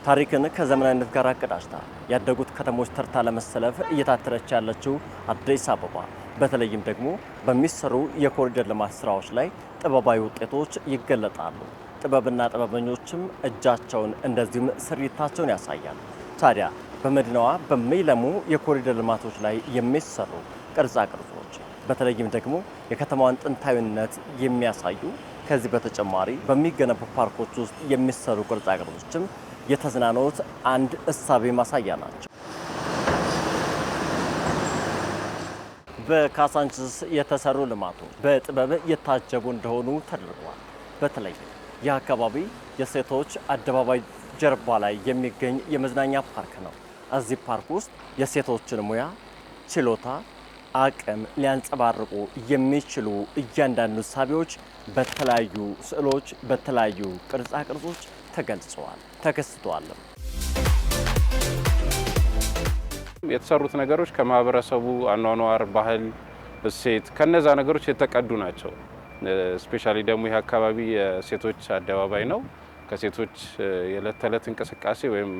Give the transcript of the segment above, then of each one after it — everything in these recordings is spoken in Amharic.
ታሪክን ከዘመናዊነት ጋር አቀዳጅታ ያደጉት ከተሞች ተርታ ለመሰለፍ እየታተረች ያለችው አዲስ አበባ በተለይም ደግሞ በሚሰሩ የኮሪደር ልማት ስራዎች ላይ ጥበባዊ ውጤቶች ይገለጣሉ። ጥበብና ጥበበኞችም እጃቸውን እንደዚሁም ስሪታቸውን ያሳያሉ። ታዲያ በመዲናዋ በሚለሙ የኮሪደር ልማቶች ላይ የሚሰሩ ቅርጻ ቅርጾች በተለይም ደግሞ የከተማዋን ጥንታዊነት የሚያሳዩ ከዚህ በተጨማሪ በሚገነቡ ፓርኮች ውስጥ የሚሰሩ ቅርጻ ቅርጾችም የተዝናኖት አንድ እሳቤ ማሳያ ናቸው። በካሳንችስ የተሰሩ ልማቶች በጥበብ የታጀቡ እንደሆኑ ተደርጓል። በተለይ ይህ አካባቢ የሴቶች አደባባይ ጀርባ ላይ የሚገኝ የመዝናኛ ፓርክ ነው። እዚህ ፓርክ ውስጥ የሴቶችን ሙያ፣ ችሎታ፣ አቅም ሊያንጸባርቁ የሚችሉ እያንዳንዱ እሳቤዎች በተለያዩ ስዕሎች፣ በተለያዩ ቅርጻ ቅርጾች ተገልጸዋል፣ ተከስተዋል። የተሰሩት ነገሮች ከማህበረሰቡ አኗኗር፣ ባህል፣ እሴት ከነዛ ነገሮች የተቀዱ ናቸው። ስፔሻሊ ደግሞ ይህ አካባቢ የሴቶች አደባባይ ነው። ከሴቶች የዕለት ተዕለት እንቅስቃሴ ወይም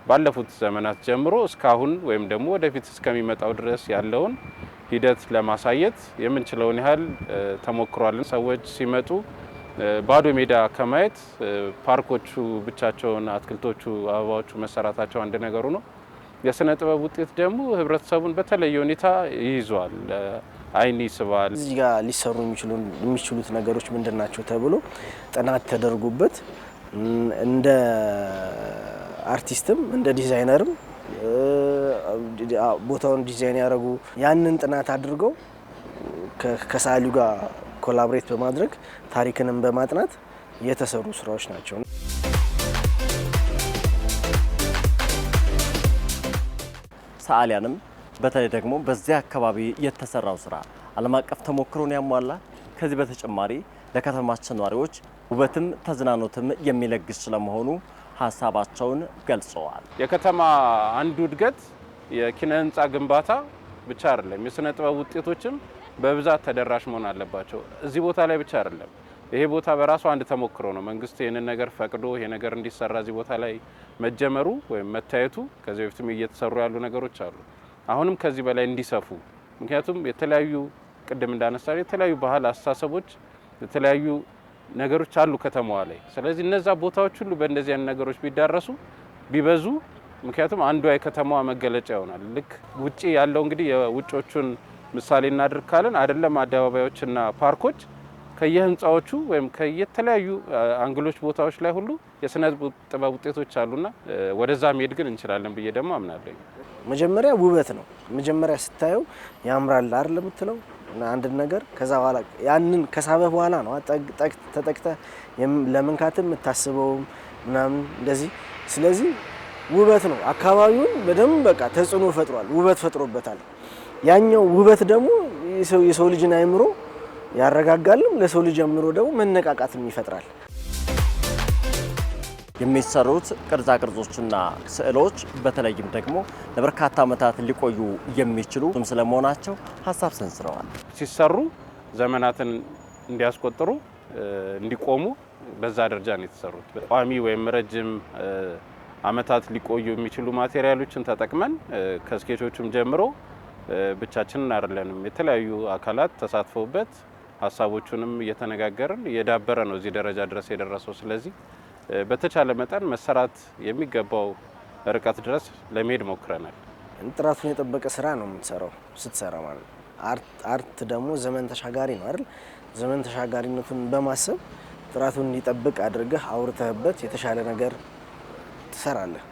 ባለፉት ዘመናት ጀምሮ እስካሁን ወይም ደግሞ ወደፊት እስከሚመጣው ድረስ ያለውን ሂደት ለማሳየት የምንችለውን ያህል ተሞክሯልን። ሰዎች ሲመጡ ባዶ ሜዳ ከማየት ፓርኮቹ ብቻቸውን፣ አትክልቶቹ፣ አበባዎቹ መሰራታቸው አንድ ነገሩ ነው። የስነ ጥበብ ውጤት ደግሞ ህብረተሰቡን በተለየ ሁኔታ ይይዟል፣ አይን ይስባል። እዚህ ጋር ሊሰሩ የሚችሉት ነገሮች ምንድናቸው ተብሎ ጥናት ተደርጎበት እንደ አርቲስትም እንደ ዲዛይነርም ቦታውን ዲዛይን ያደረጉ ያንን ጥናት አድርገው ከሳሊው ጋር ኮላቦሬት በማድረግ ታሪክንም በማጥናት የተሰሩ ስራዎች ናቸው። ሰዓሊያንም በተለይ ደግሞ በዚያ አካባቢ የተሰራው ስራ ዓለም አቀፍ ተሞክሮን ያሟላ፣ ከዚህ በተጨማሪ ለከተማችን ነዋሪዎች ውበትም ተዝናኖትም የሚለግስ ስለመሆኑ ሀሳባቸውን ገልጸዋል። የከተማ አንዱ እድገት የኪነ ህንፃ ግንባታ ብቻ አይደለም፣ የስነ ጥበብ ውጤቶችም በብዛት ተደራሽ መሆን አለባቸው። እዚህ ቦታ ላይ ብቻ አይደለም። ይሄ ቦታ በራሱ አንድ ተሞክሮ ነው። መንግስት ይህንን ነገር ፈቅዶ ይሄ ነገር እንዲሰራ እዚህ ቦታ ላይ መጀመሩ ወይም መታየቱ፣ ከዚህ በፊትም እየተሰሩ ያሉ ነገሮች አሉ። አሁንም ከዚህ በላይ እንዲሰፉ፣ ምክንያቱም የተለያዩ ቅድም እንዳነሳው የተለያዩ ባህል፣ አስተሳሰቦች፣ የተለያዩ ነገሮች አሉ ከተማዋ ላይ። ስለዚህ እነዛ ቦታዎች ሁሉ በእንደዚህ አይነት ነገሮች ቢዳረሱ ቢበዙ፣ ምክንያቱም አንዷ የከተማዋ መገለጫ ይሆናል። ልክ ውጪ ያለው እንግዲህ የውጮቹን ምሳሌ እናድርግ ካለን አይደለም አደባባዮችና ፓርኮች ከየህንፃዎቹ ወይም ከየተለያዩ አንግሎች ቦታዎች ላይ ሁሉ የስነ ጥበብ ውጤቶች አሉና ወደዛ መሄድ ግን እንችላለን ብዬ ደግሞ አምናለሁ። መጀመሪያ ውበት ነው። መጀመሪያ ስታየው ያምራል አይደል የምትለው አንድ ነገር፣ ከዛ በኋላ ያንን ከሳበ በኋላ ነው ተጠቅተ ለመንካትም የምታስበው ምናምን እንደዚህ። ስለዚህ ውበት ነው። አካባቢውን በደንብ በቃ ተጽዕኖ ፈጥሯል፣ ውበት ፈጥሮበታል። ያኛው ውበት ደግሞ የሰው ልጅን አእምሮ ያረጋጋልም፣ ለሰው ልጅ አእምሮ ደግሞ መነቃቃትም ይፈጥራል። የሚሰሩት ቅርጻ ቅርጾችና ስዕሎች በተለይም ደግሞ ለበርካታ ዓመታት ሊቆዩ የሚችሉ ስለመሆናቸው ሀሳብ ሰንዝረዋል። ሲሰሩ ዘመናትን እንዲያስቆጥሩ እንዲቆሙ በዛ ደረጃ ነው የተሰሩት። ቋሚ ወይም ረጅም ዓመታት ሊቆዩ የሚችሉ ማቴሪያሎችን ተጠቅመን ከስኬቾቹም ጀምሮ ብቻችንን አይደለንም፣ የተለያዩ አካላት ተሳትፈውበት ሀሳቦቹንም እየተነጋገርን እየዳበረ ነው እዚህ ደረጃ ድረስ የደረሰው። ስለዚህ በተቻለ መጠን መሰራት የሚገባው ርቀት ድረስ ለመሄድ ሞክረናል። ጥራቱን የጠበቀ ስራ ነው የምትሰራው ስትሰራ ማለት። አርት ደግሞ ዘመን ተሻጋሪ ነው አይደል? ዘመን ተሻጋሪነቱን በማሰብ ጥራቱን እንዲጠብቅ አድርገህ አውርተህበት የተሻለ ነገር ትሰራለህ።